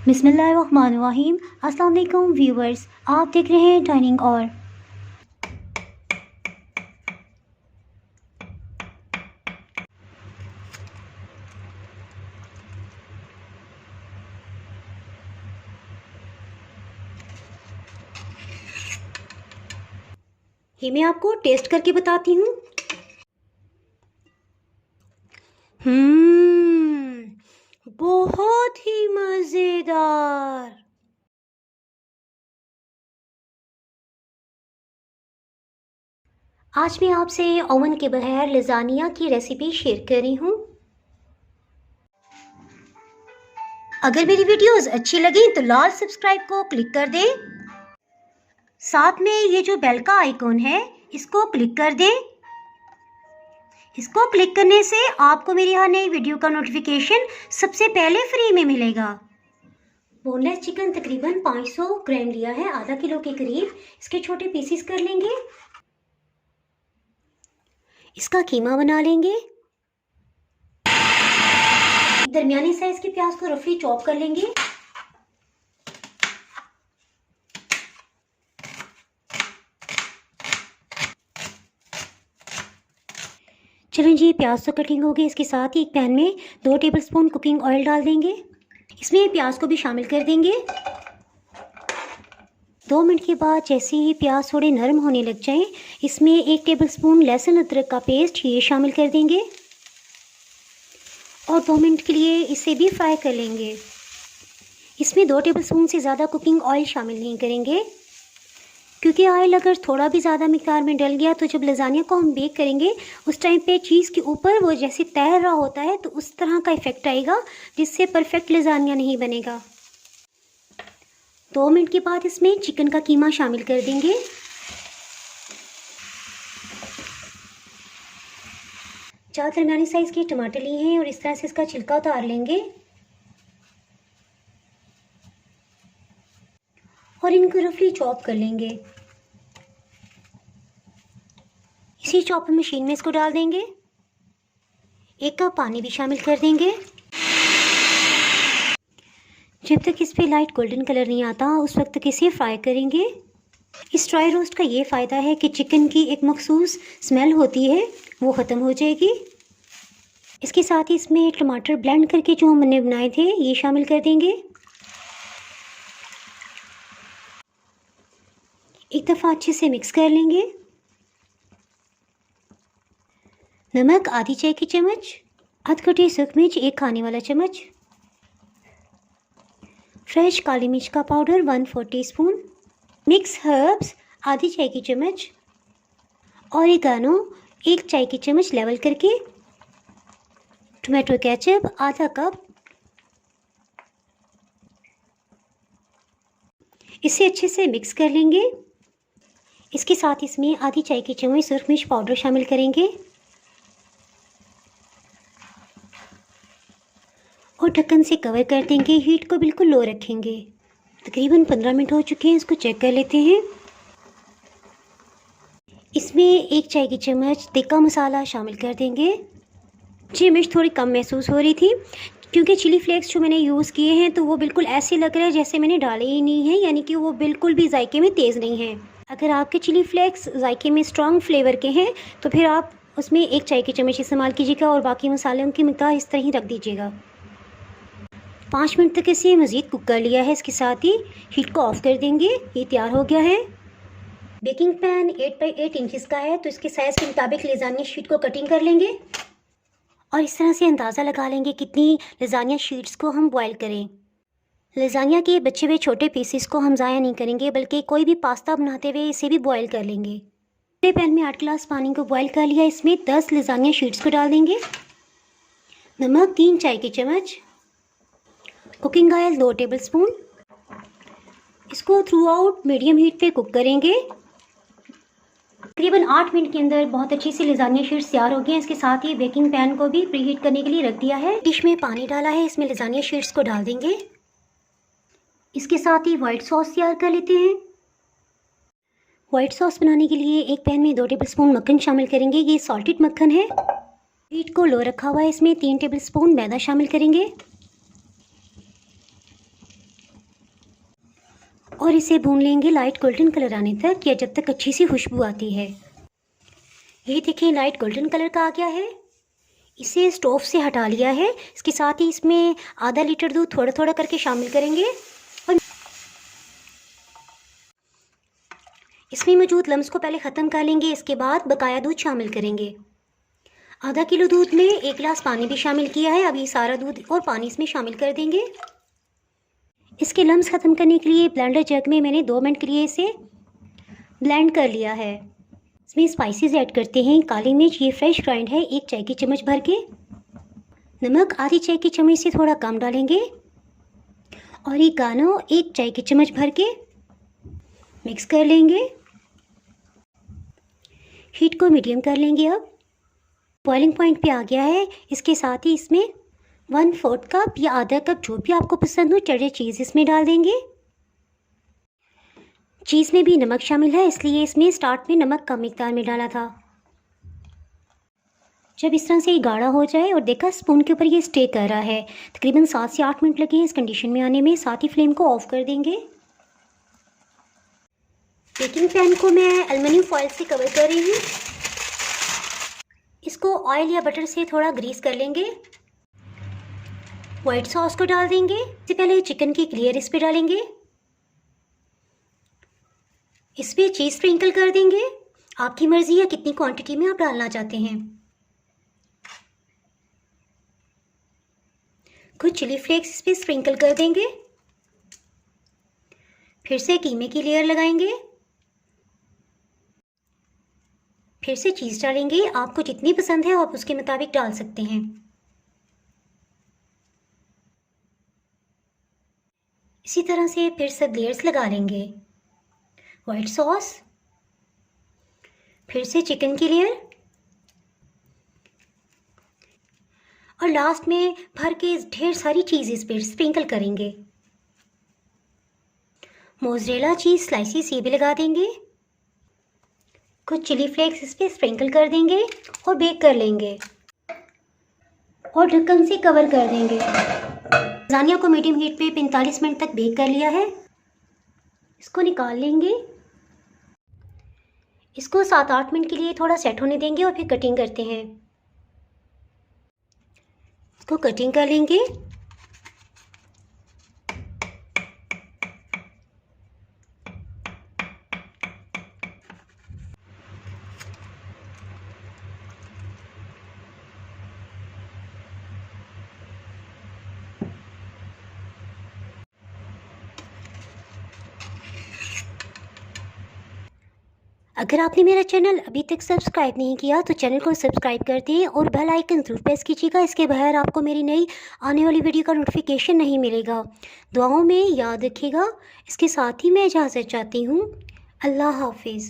बिस्मिल्लाहिर्रहमानिर्रहीम। अस्सलाम वालेकुम व्यूवर्स, आप देख रहे हैं डाइनिंग और ये मैं आपको टेस्ट करके बताती हूँ। बहुत ही मज़ेदार। आज मैं आपसे ओवन के बगैर लजानिया की रेसिपी शेयर कर रही हूँ। अगर मेरी वीडियोस अच्छी लगी तो लाल सब्सक्राइब को क्लिक कर दें। साथ में ये जो बेल का आइकॉन है इसको क्लिक कर दें। इसको क्लिक करने से आपको मेरी हर नई वीडियो का नोटिफिकेशन सबसे पहले फ्री में मिलेगा। बोनलेस चिकन तकरीबन 500 ग्राम लिया है, आधा किलो के करीब। इसके छोटे पीसेस कर लेंगे। इसका कीमा बना लेंगे। दरमियाने साइज के प्याज को रफली चॉप कर लेंगे। चलें जी, प्याज तो कटिंग हो गई। इसके साथ ही एक पैन में 2 टेबलस्पून कुकिंग ऑयल डाल देंगे। इसमें प्याज को भी शामिल कर देंगे। 2 मिनट के बाद जैसे ही प्याज थोड़े नरम होने लग जाएं, इसमें 1 टेबलस्पून लहसुन अदरक का पेस्ट ये शामिल कर देंगे और 2 मिनट के लिए इसे भी फ्राई कर लेंगे। इसमें 2 टेबलस्पून से ज़्यादा कुकिंग ऑयल शामिल नहीं करेंगे, क्योंकि ऑयल अगर थोड़ा भी ज़्यादा मिक़दार में डल गया तो जब लजानिया को हम बेक करेंगे उस टाइम पे चीज़ के ऊपर वो जैसे तैर रहा होता है तो उस तरह का इफ़ेक्ट आएगा, जिससे परफेक्ट लजानिया नहीं बनेगा। 2 मिनट के बाद इसमें चिकन का कीमा शामिल कर देंगे। चार दरमियानी साइज़ के टमाटर लिए हैं और इस तरह से इसका छिलका उतार लेंगे और इनको रफली चॉप कर लेंगे। इसी चॉपर मशीन में इसको डाल देंगे। 1 कप पानी भी शामिल कर देंगे। जब तक इस पे लाइट गोल्डन कलर नहीं आता उस वक्त तक इसे फ्राई करेंगे। इस ड्राई रोस्ट का ये फ़ायदा है कि चिकन की एक मखसूस स्मेल होती है वो ख़त्म हो जाएगी। इसके साथ ही इसमें टमाटर ब्लेंड करके जो हमने बनाए थे ये शामिल कर देंगे। एक दफ़ा अच्छे से मिक्स कर लेंगे। नमक आधी चाय की चम्मच, अधकटी सूखी मिर्च 1 खाने वाला चम्मच, फ्रेश काली मिर्च का पाउडर 1/4 टीस्पून, मिक्स हर्ब्स आधी चाय की चम्मच, ऑरिगानो 1 चाय की चम्मच लेवल करके, टोमेटो केचप आधा कप। इसे अच्छे से मिक्स कर लेंगे। इसके साथ इसमें आधी चाय की चम्मच सुरख मिर्च पाउडर शामिल करेंगे और ढक्कन से कवर कर देंगे। हीट को बिल्कुल लो रखेंगे। तकरीबन 15 मिनट हो चुके हैं, इसको चेक कर लेते हैं। इसमें 1 चाय की चम्मच तिक्का मसाला शामिल कर देंगे। जी, मिर्च थोड़ी कम महसूस हो रही थी क्योंकि चिली फ्लेक्स जो मैंने यूज़ किए हैं तो वो बिल्कुल ऐसे लग रहा है जैसे मैंने डाले ही नहीं हैं, यानी कि वो बिल्कुल भी जायके में तेज़ नहीं है। अगर आपके चिली फ्लेक्स जायके में स्ट्रॉन्ग फ्लेवर के हैं तो फिर आप उसमें 1 चाय की चम्मच इस्तेमाल कीजिएगा और बाकी मसालों की मिकदार इस तरह ही रख दीजिएगा। 5 मिनट तक इसे मज़ीद कुक कर लिया है। इसके साथ ही हीट को ऑफ़ कर देंगे। ये तैयार हो गया है। बेकिंग पैन 8 बाई 8 इंचज़ का है तो इसके साइज़ के मुताबिक लजानिया शीट को कटिंग कर लेंगे और इस तरह से अंदाज़ा लगा लेंगे कितनी लजानिया शीट्स को हम बॉयल करें। लजानिया के बचे हुए छोटे पीसेस को हम ज़ाया नहीं करेंगे, बल्कि कोई भी पास्ता बनाते हुए इसे भी बॉयल कर लेंगे। बड़े पैन में 8 गिलास पानी को बॉयल कर लिया। इसमें 10 लजानिया शीट्स को डाल देंगे। नमक 3 चाय की चम्मच, कुकिंग ऑयल 2 टेबलस्पून। इसको थ्रू आउट मीडियम हीट पे कुक करेंगे। तकरीबन 8 मिनट के अंदर बहुत अच्छी सी लजानिया शीट्स तैयार हो गई हैं। इसके साथ ही बेकिंग पैन को भी प्री हीट करने के लिए रख दिया है। डिश में पानी डाला है, इसमें लजानिया शीट्स को डाल देंगे। इसके साथ ही वाइट सॉस तैयार कर लेते हैं। वाइट सॉस बनाने के लिए एक पैन में 2 टेबलस्पून मक्खन शामिल करेंगे। ये सॉल्टेड मक्खन है। हीट को लो रखा हुआ है। इसमें 3 टेबलस्पून मैदा शामिल करेंगे। और इसे भून लेंगे लाइट गोल्डन कलर आने तक या जब तक अच्छी सी खुशबू आती है। ये देखिए लाइट गोल्डन कलर का आ गया है। इसे स्टोव से हटा लिया है। इसके साथ ही इसमें आधा लीटर दूध थोड़ा थोड़ा करके शामिल करेंगे और इसमें मौजूद लम्स को पहले ख़त्म कर लेंगे। इसके बाद बकाया दूध शामिल करेंगे। आधा किलो दूध में 1 गिलास पानी भी शामिल किया है। अभी सारा दूध और पानी इसमें शामिल कर देंगे। इसके लम्स ख़त्म करने के लिए ब्लेंडर जग में मैंने 2 मिनट के लिए इसे ब्लेंड कर लिया है। इसमें स्पाइसेस ऐड करते हैं। काली मिर्च ये फ्रेश ग्राइंड है 1 चाय की चम्मच भर के। नमक आधी चाय की चम्मच से थोड़ा कम डालेंगे। ऑरिगानो 1 चाय की चम्मच भर के मिक्स कर लेंगे। हीट को मीडियम कर लेंगे। अब बॉइलिंग पॉइंट पे आ गया है। इसके साथ ही इसमें 1/4 कप या आधा कप जो भी आपको पसंद हो चेडर चीज़ इसमें डाल देंगे। चीज़ में भी नमक शामिल है इसलिए इसमें स्टार्ट में नमक कम मिकदार में डाला था। जब इस तरह से ये गाढ़ा हो जाए और देखा स्पून के ऊपर ये स्टे कर रहा है, तकरीबन 7 से 8 मिनट लगे हैं इस कंडीशन में आने में। साथ ही फ्लेम को ऑफ कर देंगे। बेकिंग पैन को मैं एल्युमिनियम फॉइल से कवर कर रही हूँ। इसको ऑयल या बटर से थोड़ा ग्रीस कर लेंगे। वाइट सॉस को डाल देंगे। इससे पहले चिकन की लेयर इस पे डालेंगे। इस पर चीज़ स्प्रिंकल कर देंगे। आपकी मर्ज़ी है कितनी क्वांटिटी में आप डालना चाहते हैं। कुछ चिली फ्लेक्स इस पर स्प्रिंकल कर देंगे। फिर से कीमे की लेयर लगाएंगे। फिर से चीज़ डालेंगे। आपको जितनी पसंद है आप उसके मुताबिक डाल सकते हैं। इसी तरह से फिर सब लेयर्स लगा लेंगे। वाइट सॉस, फिर से चिकन की लेयर और लास्ट में भर के ढेर सारी चीज़ इस पर स्प्रिंकल करेंगे। मोज़रेला चीज़ स्लाइसिस ये भी लगा देंगे। कुछ चिली फ्लेक्स इस पर स्प्रिंकल कर देंगे और बेक कर लेंगे और ढक्कन से कवर कर देंगे। लाज़ानिया को मीडियम हीट पे 45 मिनट तक बेक कर लिया है। इसको निकाल लेंगे। इसको 7-8 मिनट के लिए थोड़ा सेट होने देंगे और फिर कटिंग करते हैं। इसको कटिंग कर लेंगे। अगर आपने मेरा चैनल अभी तक सब्सक्राइब नहीं किया तो चैनल को सब्सक्राइब कर दें और बेल आइकन ज़रूर प्रेस कीजिएगा। इसके बगैर आपको मेरी नई आने वाली वीडियो का नोटिफिकेशन नहीं मिलेगा। दुआओं में याद रखिएगा। इसके साथ ही मैं इजाज़त चाहती हूँ। अल्लाह हाफिज़।